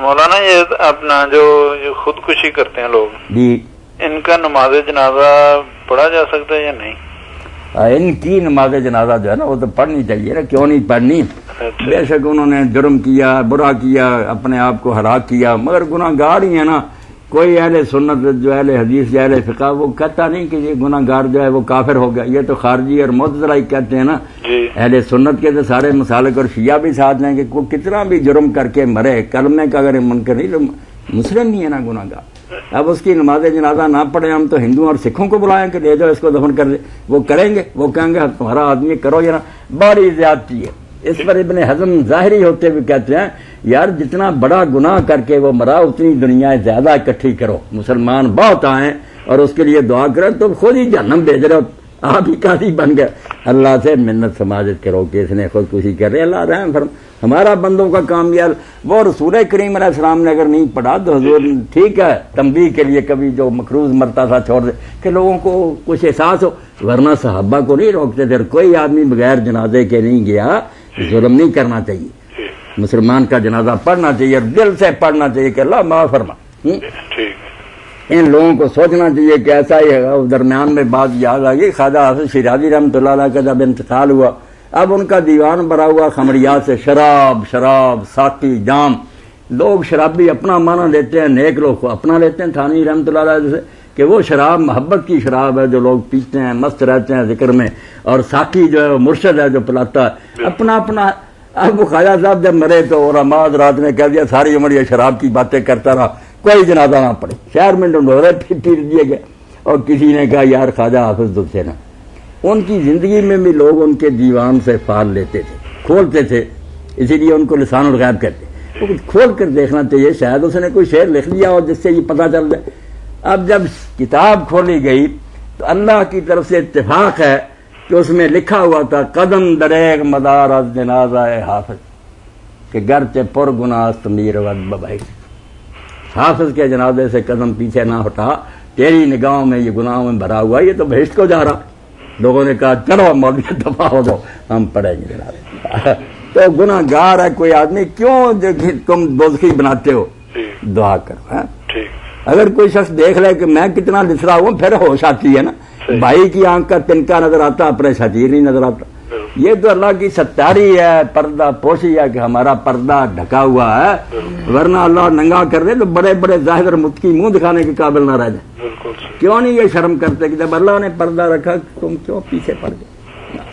مولانا یہ اپنا جو خودکشی کرتے ہیں لوگ جی، ان کا نماز جنازہ پڑھا جا سکتا ہے یا نہیں؟ ان کی نماز جنازہ جو ہے نا وہ تو پڑھنی چاہیے نا، کیوں نہیں پڑھنی؟ بے شک انہوں نے جرم کیا، برا کیا، اپنے آپ کو ہلاک کیا، مگر گناہ گار ہی ہے نا۔ کوئی اہل سنت جو اہل حدیث یا اہل فقہ وہ کہتا نہیں کہ یہ گناہ گار جو ہے وہ کافر ہو گیا، یہ تو خارجی اور معتزلہ ہی کہتے ہیں نا۔ اہل سنت کے تو سارے مسالک اور شیعہ بھی ساتھ ہیں کہ کوئی کتنا بھی جرم کر کے مرے، کلمے کا اگر منکر نہیں تو مسلم نہیں ہے نا گناہ گار۔ اب اس کی نماز جنازہ نہ پڑھیں ہم تو ہندوؤں اور سکھوں کو بلائیں کہ لے جاؤ اس کو دفن کر دے، وہ کریں گے، وہ کہیں گے تمہارا آدمی کرو یا نہ، بڑی زیادتی ہے۔ اس پر ابن حزم ظاہری ہوتے ہوئے کہتے ہیں یار جتنا بڑا گناہ کر کے وہ مرا اتنی دنیا زیادہ اکٹھی کرو، مسلمان بہت آئیں اور اس کے لیے دعا کریں، تو خود ہی جہنم بھیج رہے ہو، آپ ہی قاضی بن گئے۔ اللہ سے منت سماجت کرو کہ اس نے خودکشی کر رہے، اللہ رحم فرم، ہمارا بندوں کا کام یار وہ رسول کریم علیہ السلام نے اگر نہیں پڑھا تو حضور ٹھیک ہے تنبیہ کے لیے کبھی جو مقروض مرتا تھا چھوڑ دے کہ لوگوں کو کچھ احساس ہو، ورنہ صحابہ کو نہیں روکتے تھے۔ کوئی آدمی بغیر جنازے کے نہیں گیا، ظلم نہیں کرنا چاہیے، مسلمان کا جنازہ پڑھنا چاہیے اور دل سے پڑھنا چاہیے کہ اللہ معاف فرما۔ ان لوگوں کو سوچنا چاہیے کہ ایسا ہی ہے۔ درمیان میں بات یاد آ گئی، خواجہ حافظ شیرازی رحمۃ اللہ علیہ کا جب انتقال ہوا، اب ان کا دیوان بھرا ہوا خمریات سے، شراب ساقی جام، لوگ شرابی اپنا معنی لیتے ہیں، نیک لوگ کو اپنا لیتے ہیں، تھانوی رحمۃ اللہ علیہ سے کہ وہ شراب محبت کی شراب ہے جو لوگ پیتے ہیں، مست رہتے ہیں ذکر میں، اور ساقی جو ہے وہ مرشد ہے جو پلاتا ہے اپنا اپنا۔ اب وہ خواجہ صاحب جب مرے تو رماد رات نے کہہ دیا ساری عمر یہ شراب کی باتیں کرتا رہا، کوئی جنازہ نہ پڑے، شہر میں ڈنڈورے پیر دیے گئے، اور کسی نے کہا یار خواجہ حافظ دکھ سے نا۔ ان کی زندگی میں بھی لوگ ان کے دیوان سے فال لیتے تھے، کھولتے تھے، اسی لیے ان کو لسان الغیب کہتے ہیں۔ کھول کر دیکھنا چاہیے، شاید اس نے کوئی شعر لکھ لیا اور جس سے یہ پتہ چل جائے۔ اب جب کتاب کھولی گئی تو اللہ کی طرف سے اتفاق ہے کہ اس میں لکھا ہوا تھا قدم دریغ مدار از جنازہ حافظ کہ گرچہ پر گناہ است میر ود ببائی، حافظ کے جنازے سے قدم پیچھے نہ ہٹا، تیری نگاہوں میں یہ گناہوں میں بھرا ہوا، یہ تو بہشت کو جا رہا۔ لوگوں نے کہا چلو مولوی دفاع ہو جاؤ، ہم پڑھیں گے جنازے۔ تو گناہ گار ہے کوئی آدمی، کیوں تم دوزخی بناتے ہو؟ دعا کرو۔ اگر کوئی شخص دیکھ لے کہ میں کتنا لسرا ہوں پھر ہوش آتی ہے نا۔ بھائی کی آنکھ کا تنکا نظر آتا، اپنے شتیر نہیں نظر آتا۔ یہ تو اللہ کی ستاری ہے، پردہ پوشی ہے کہ ہمارا پردہ ڈھکا ہوا ہے، ورنہ اللہ ننگا کر دے تو بڑے بڑے ظاہر اور متقی منہ دکھانے کے قابل نہ رہ جائے۔ کیوں نہیں یہ شرم کرتے کہ جب اللہ نے پردہ رکھا تم کیوں پیچھے پڑ گئے؟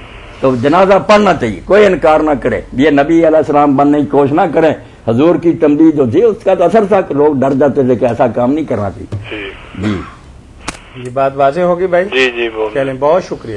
تو جنازہ پڑھنا چاہیے، کوئی انکار نہ کرے، یہ نبی علیہ السلام بننے کی کوشش نہ کریں۔ حضور کی تنبیہ جو تھی اس کا تو اثر تھا کہ لوگ ڈر جاتے تھے کہ ایسا کام نہیں کرنا چاہیے۔ جی یہ بات واضح ہوگی بھائی؟ جی جی چلیں، بہت شکریہ۔